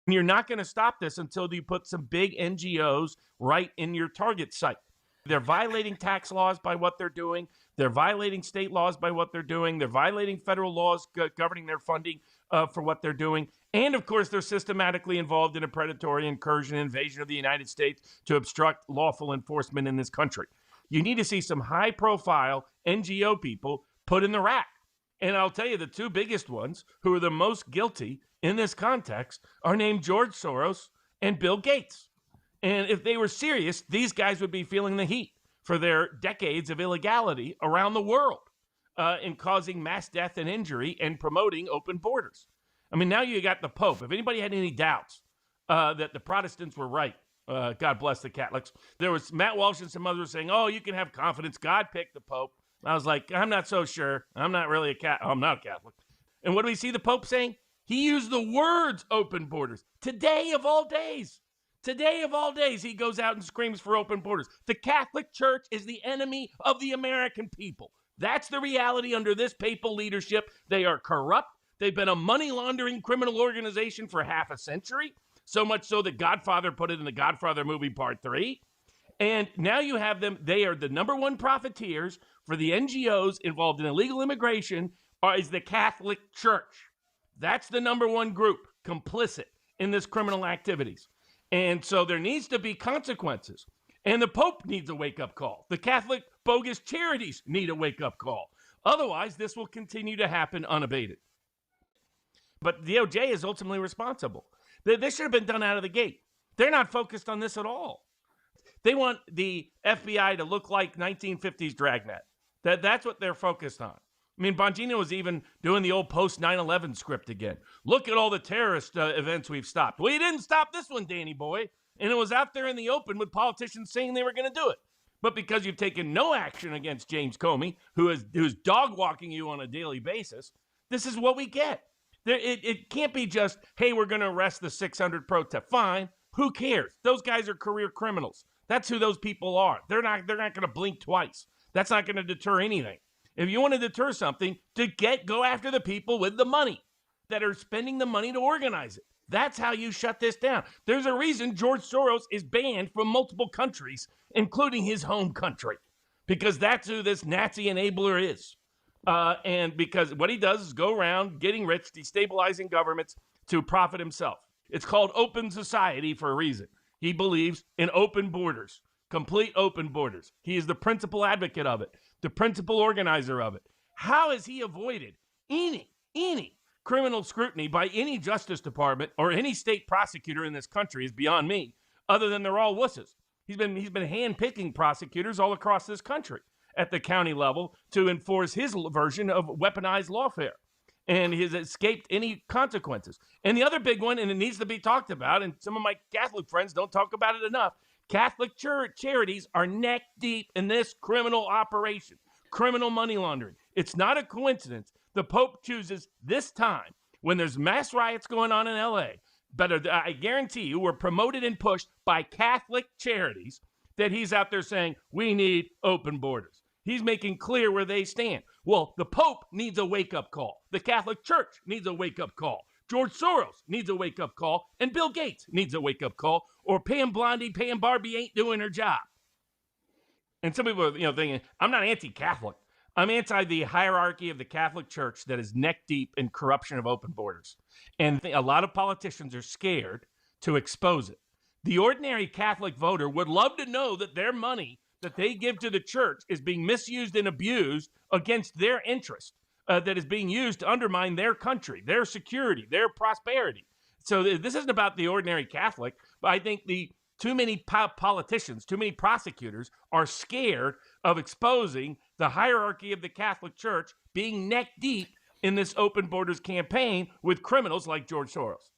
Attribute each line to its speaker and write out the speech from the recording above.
Speaker 1: And you're not going to stop this until you put some big NGOs right in your target site. They're violating tax laws by what they're doing. They're violating state laws by what they're doing. They're violating federal laws governing their funding for what they're doing. And of course, they're systematically involved in a predatory incursion and invasion of the United States to obstruct lawful enforcement in this country. You need to see some high profile NGO people put in the rack. And I'll tell you, the two biggest ones who are the most guilty in this context are named George Soros and Bill Gates. And if they were serious, these guys would be feeling the heat for their decades of illegality around the world in causing mass death and injury and promoting open borders. I mean, now you got the Pope. If anybody had any doubts that the Protestants were right, God bless the Catholics, there was Matt Walsh and some others saying, oh, you can have confidence. God picked the Pope. I was like, I'm not so sure. I'm not really a Catholic. I'm not a Catholic. And what do we see the Pope saying? He used the words open borders. Today of all days. Today of all days, he goes out and screams for open borders. The Catholic Church is the enemy of the American people. That's the reality under this papal leadership. They are corrupt. They've been a money laundering criminal organization for half a century. So much so that Godfather put it in the Godfather movie Part 3. And now you have them. They are the number one profiteers for the NGOs involved in illegal immigration is the Catholic Church. That's the number one group complicit in this criminal activities. And so there needs to be consequences. And the Pope needs a wake-up call. The Catholic bogus charities need a wake-up call. Otherwise, this will continue to happen unabated. But the DOJ is ultimately responsible. This should have been done out of the gate. They're not focused on this at all. They want the FBI to look like 1950s Dragnet. That's what they're focused on. I mean, Bongino was even doing the old post-9/11 script again. Look at all the terrorist events we've stopped. We didn't stop this one, Danny boy. And it was out there in the open with politicians saying they were going to do it. But because you've taken no action against James Comey, who's dog-walking you on a daily basis, this is what we get. It can't be just, hey, we're going to arrest the 600 protest. Fine. Who cares? Those guys are career criminals. That's who those people are. They're not going to blink twice. That's not going to deter anything. If you want to deter something, go after the people with the money that are spending the money to organize it. That's how you shut this down. There's a reason George Soros is banned from multiple countries, including his home country, because that's who this Nazi enabler is. And because what he does is go around getting rich, destabilizing governments to profit himself. It's called open society for a reason. He believes in open borders, complete open borders. He is the principal advocate of it, the principal organizer of it. How has he avoided any criminal scrutiny by any Justice Department or any state prosecutor in this country is beyond me, other than they're all wusses. He's been hand-picking prosecutors all across this country at the county level to enforce his version of weaponized lawfare. And he has escaped any consequences. And the other big one, and it needs to be talked about, and some of my Catholic friends don't talk about it enough, Catholic charities are neck deep in this criminal operation, criminal money laundering. It's not a coincidence the Pope chooses this time when there's mass riots going on in L.A., but I guarantee you were promoted and pushed by Catholic charities that he's out there saying, we need open borders. He's making clear where they stand. Well, the Pope needs a wake-up call. The Catholic Church needs a wake-up call. George Soros needs a wake-up call. And Bill Gates needs a wake-up call. Or Pam Barbie ain't doing her job. And some people are thinking, I'm not anti-Catholic. I'm anti the hierarchy of the Catholic Church that is neck-deep in corruption of open borders. And a lot of politicians are scared to expose it. The ordinary Catholic voter would love to know that their money that they give to the church is being misused and abused against their interest, that is being used to undermine their country, their security, their prosperity. So this isn't about the ordinary Catholic, but I think too many politicians, too many prosecutors are scared of exposing the hierarchy of the Catholic Church being neck deep in this open borders campaign with criminals like George Soros.